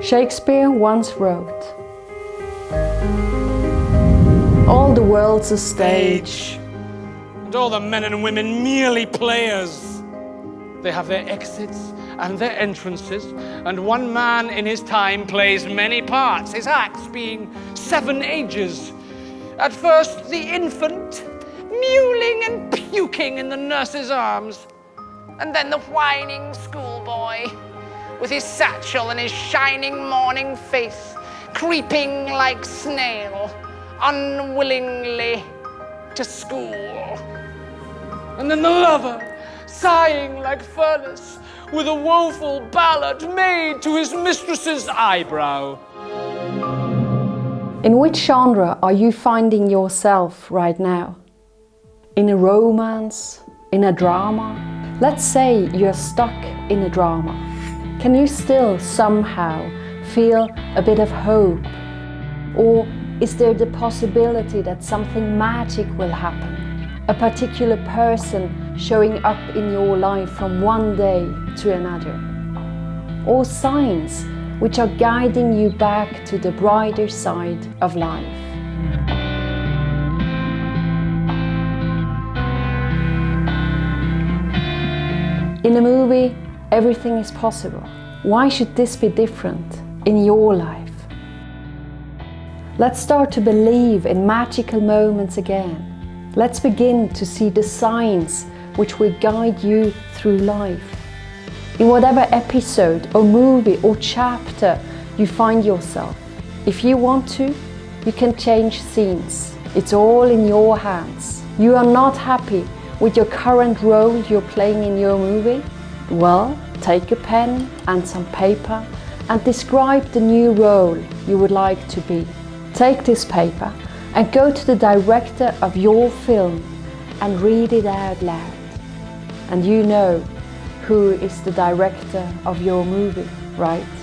Shakespeare once wrote, "All the world's a stage, and all the men and women merely players. They have their exits and their entrances, and one man in his time plays many parts, his acts being 7 ages. At first the infant, mewling and puking in the nurse's arms, and then the whining schoolboy, with his satchel and his shining morning face, creeping like snail, unwillingly to school. And then the lover, sighing like furnace, with a woeful ballad made to his mistress's eyebrow." In which genre are you finding yourself right now? In a romance? In a drama? Let's say you're stuck in a drama. Can you still somehow feel a bit of hope? Or is there the possibility that something magic will happen? A particular person showing up in your life from one day to another? Or signs which are guiding you back to the brighter side of life? In a movie, everything is possible. Why should this be different in your life? Let's start to believe in magical moments again. Let's begin to see the signs which will guide you through life. In whatever episode or movie or chapter you find yourself, if you want to, you can change scenes. It's all in your hands. You are not happy with your current role you're playing in your movie? Well, take a pen and some paper and describe the new role you would like to be. Take this paper and go to the director of your film and read it out loud. And you know who is the director of your movie, right?